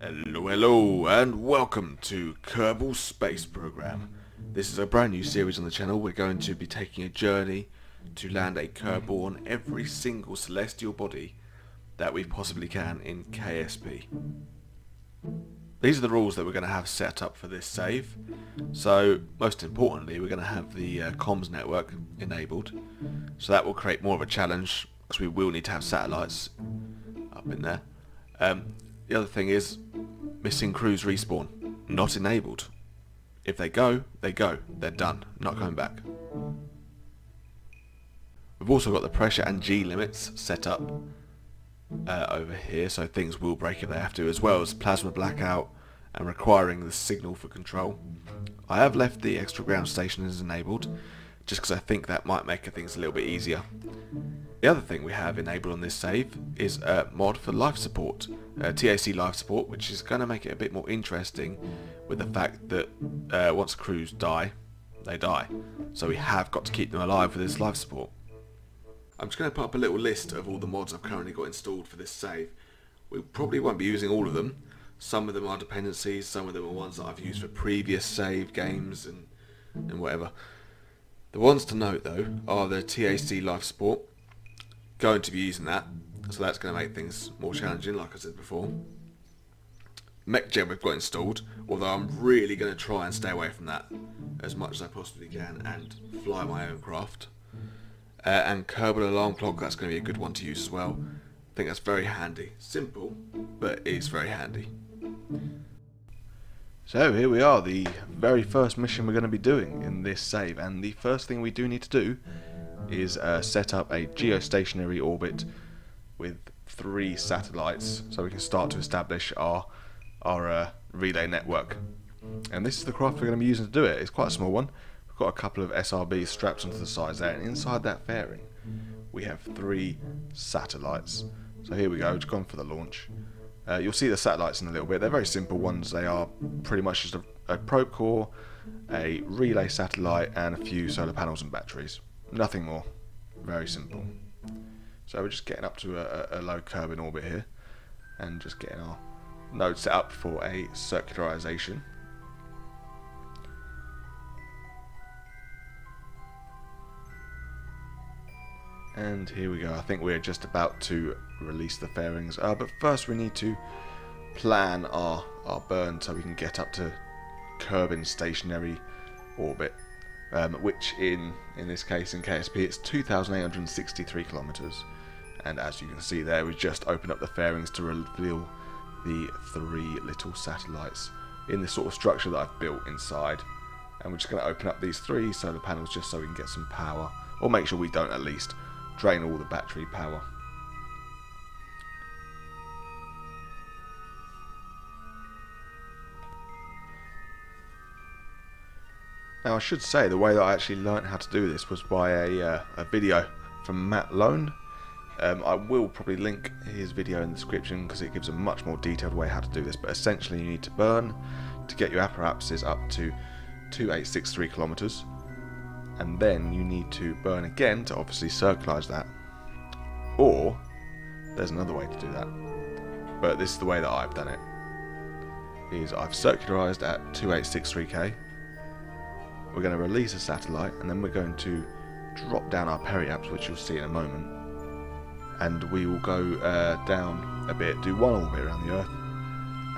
Hello, and welcome to Kerbal Space Program. This is a brand new series on the channel. We're going to be taking a journey to land a Kerbal on every single celestial body that we possibly can in KSP. These are the rules that we're going to have set up for this save. So, most importantly, we're going to have the comms network enabled. So that will create more of a challenge, because we will need to have satellites up in there. The other thing is, missing crews respawn, not enabled. If they go, they go. They're done, not coming back. We've also got the pressure and G limits set up over here, so things will break if they have to, as well as plasma blackout and requiring the signal for control. I have left the extra ground station as enabled, just because I think that might make things a little bit easier. The other thing we have enabled on this save is a mod for life support, TAC life support, which is going to make it a bit more interesting with the fact that once crews die, they die. So we have got to keep them alive with this life support. I'm just going to put up a little list of all the mods I've currently got installed for this save. We probably won't be using all of them. Some of them are dependencies, some of them are ones that I've used for previous save games and whatever. The ones to note though are the TAC life support. Going to be using that, so that's going to make things more challenging, like I said before. MechGen we've got installed, although I'm really going to try and stay away from that as much as I possibly can and fly my own craft. And Kerbal alarm clock, that's going to be a good one to use as well. I think that's very handy. Simple, but it's very handy. So here we are, the very first mission we're going to be doing in this save, and the first thing we do need to do is set up a geostationary orbit with 3 satellites so we can start to establish our relay network. And this is the craft we're going to be using to do it. It's quite a small one. We've got a couple of SRBs strapped onto the sides there, and inside that fairing we have 3 satellites. So here we go, just gone for the launch. You'll see the satellites in a little bit. They're very simple ones. They are pretty much just a probe core, a relay satellite, and a few solar panels and batteries. Nothing more. Very simple. So we're just getting up to a low Kerbin orbit here, and just getting our node set up for a circularization. And here we go. I think we're just about to release the fairings. But first we need to plan our burn so we can get up to Kerbin stationary orbit. Which in this case in KSP it's 2,863 kilometers, and as you can see there, we just opened up the fairings to reveal the 3 little satellites in this sort of structure that I've built inside, and we're just going to open up these 3 solar panels just so we can get some power, or make sure we don't at least drain all the battery power. Now I should say the way that I actually learnt how to do this was by a video from Matt Lone. I will probably link his video in the description because it gives a much more detailed way how to do this, but essentially you need to burn to get your apoapsis up to 2,863 kilometers, and then you need to burn again to obviously circularize that, or there's another way to do that, but this is the way that I've done it, is I've circularized at 2,863k. We're going to release a satellite, and then we're going to drop down our periaps, which you'll see in a moment, and we will go down a bit, do one orbit around the Earth,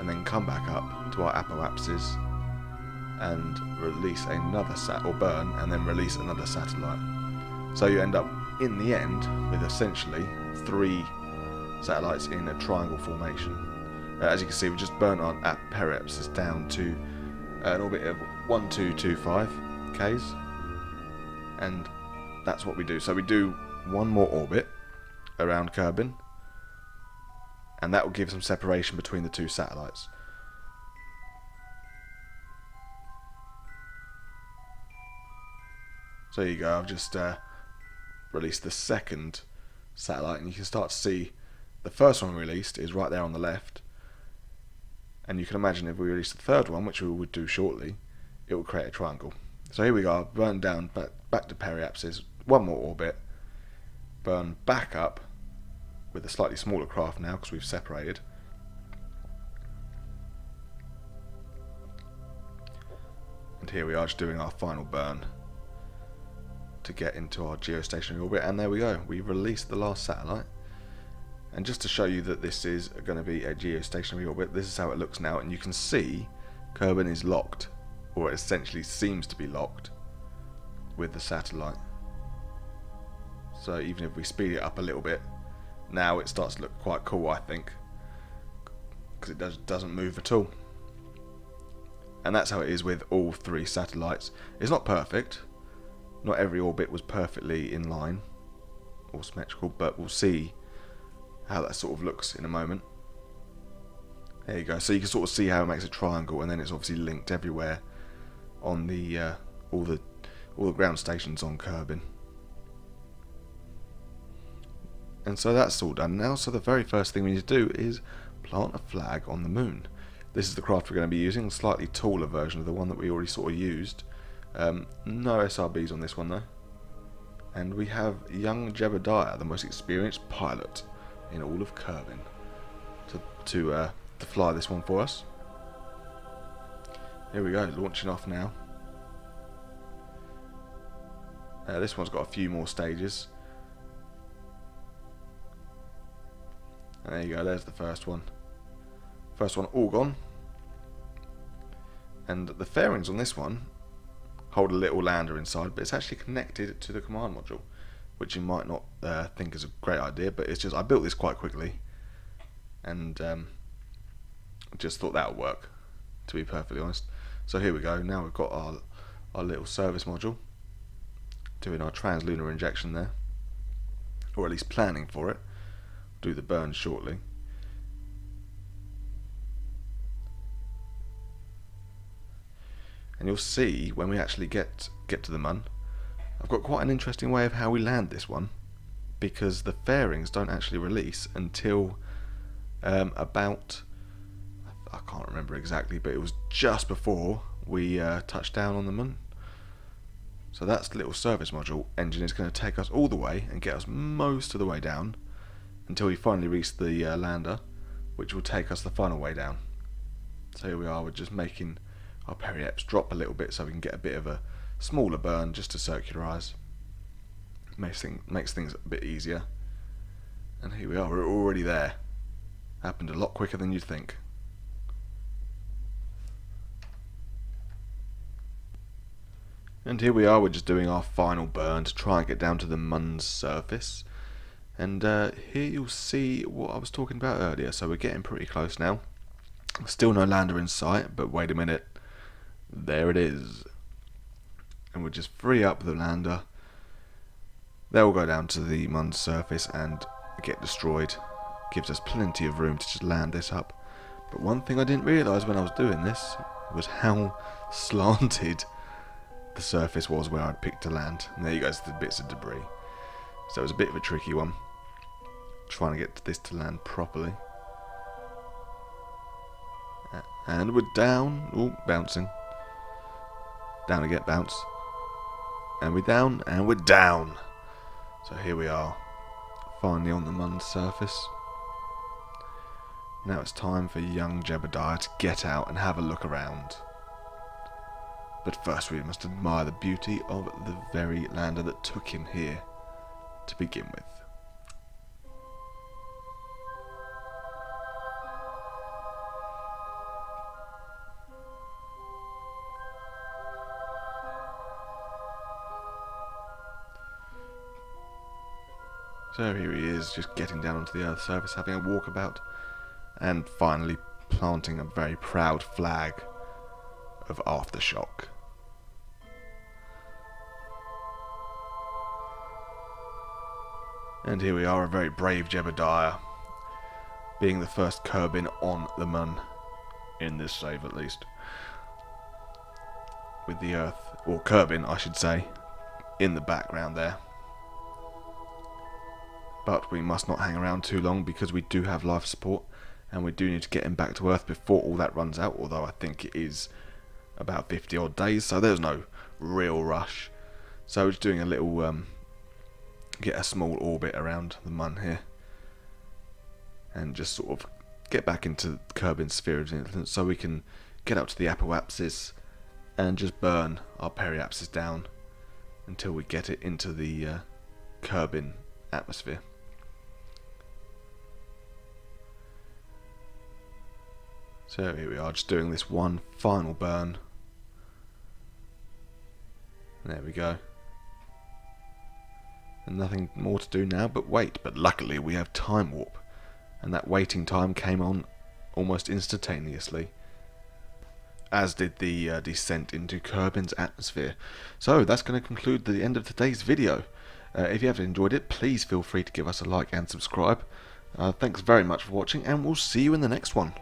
and then come back up to our apoapsis and release another or burn, and then release another satellite. So you end up in the end with essentially 3 satellites in a triangle formation. As you can see, we just burnt our periapsis down to an orbit of 1225 Ks, and that's what we do. So we do one more orbit around Kerbin, and that will give some separation between the 2 satellites. So there you go, I've just released the second satellite, and you can start to see the first one released is right there on the left, and you can imagine if we release the third one, which we would do shortly, it will create a triangle. So here we go, burn down back to periapsis, one more orbit, burn back up with a slightly smaller craft now because we've separated, And here we are just doing our final burn to get into our geostationary orbit, and there we go, we've released the last satellite. And just to show you that this is going to be a geostationary orbit, this is how it looks now, and you can see Kerbin is locked, or it essentially seems to be locked with the satellite. So even if we speed it up a little bit, now it starts to look quite cool, I think, because it doesn't move at all. And that's how it is with all 3 satellites. It's not perfect. Not every orbit was perfectly in line or symmetrical, but we'll see how that sort of looks in a moment. There you go. So you can sort of see how it makes a triangle, and then it's obviously linked everywhere on the all the ground stations on Kerbin. And so that's all done now. So the very first thing we need to do is plant a flag on the moon. This is the craft we're going to be using, a slightly taller version of the one that we already sort of used. No SRBs on this one though. And we have young Jebediah, the most experienced pilot in all of Kerbin, to fly this one for us. Here we go, launching off now. This one's got a few more stages. And there you go, there's the first one. First one all gone. And the fairings on this one hold a little lander inside, but it's actually connected to the command module, which you might not think is a great idea, but it's just, I built this quite quickly, and just thought that would work, to be perfectly honest. So here we go, now we've got our little service module, doing our translunar injection there, or at least planning for it. Do the burn shortly. And you'll see when we actually get to the Mun, I've got quite an interesting way of how we land this one, because the fairings don't actually release until about, I can't remember exactly, but it was just before we touched down on the Mun. So that's the little service module engine is going to take us all the way and get us most of the way down until we finally reach the lander, which will take us the final way down. So here we are, we're just making our perieps drop a little bit so we can get a bit of a smaller burn just to circularise. Makes things a bit easier. And here we are, we're already there. Happened a lot quicker than you'd think. And here we are, we're just doing our final burn to try and get down to the Mun's surface. And here you'll see what I was talking about earlier, so we're getting pretty close now. Still no lander in sight, but wait a minute. There it is. And we'll just free up the lander. They'll go down to the Mun's surface and get destroyed. Gives us plenty of room to just land this up. But one thing I didn't realise when I was doing this was how slanted the surface was where I'd picked to land. And there you go, the bits of debris. So it was a bit of a tricky one, trying to get this to land properly. And we're down. Oh, bouncing. Down again, bounce. And we're down, and we're down. So here we are, finally on the Mun's surface. Now it's time for young Jebediah to get out and have a look around. But first we must admire the beauty of the very lander that took him here to begin with. So here he is, just getting down onto the Earth's surface, having a walkabout, and finally planting a very proud flag of Aftershock. And here we are, a very brave Jebediah, being the first Kerbin on the Mun, in this save at least. With the Earth, or Kerbin I should say, in the background there. But we must not hang around too long because we do have life support and we do need to get him back to Earth before all that runs out, although I think it is about 50 odd days, so there's no real rush. So we're just doing a little get a small orbit around the Mun here and just sort of get back into Kerbin's sphere of influence so we can get up to the apoapsis and just burn our periapsis down until we get it into the Kerbin atmosphere. So here we are, just doing this one final burn. There we go. And nothing more to do now but wait. But luckily we have time warp, and that waiting time came on almost instantaneously, as did the descent into Kerbin's atmosphere. So that's going to conclude the end of today's video. If you have enjoyed it, please feel free to give us a like and subscribe. Thanks very much for watching, and we'll see you in the next one.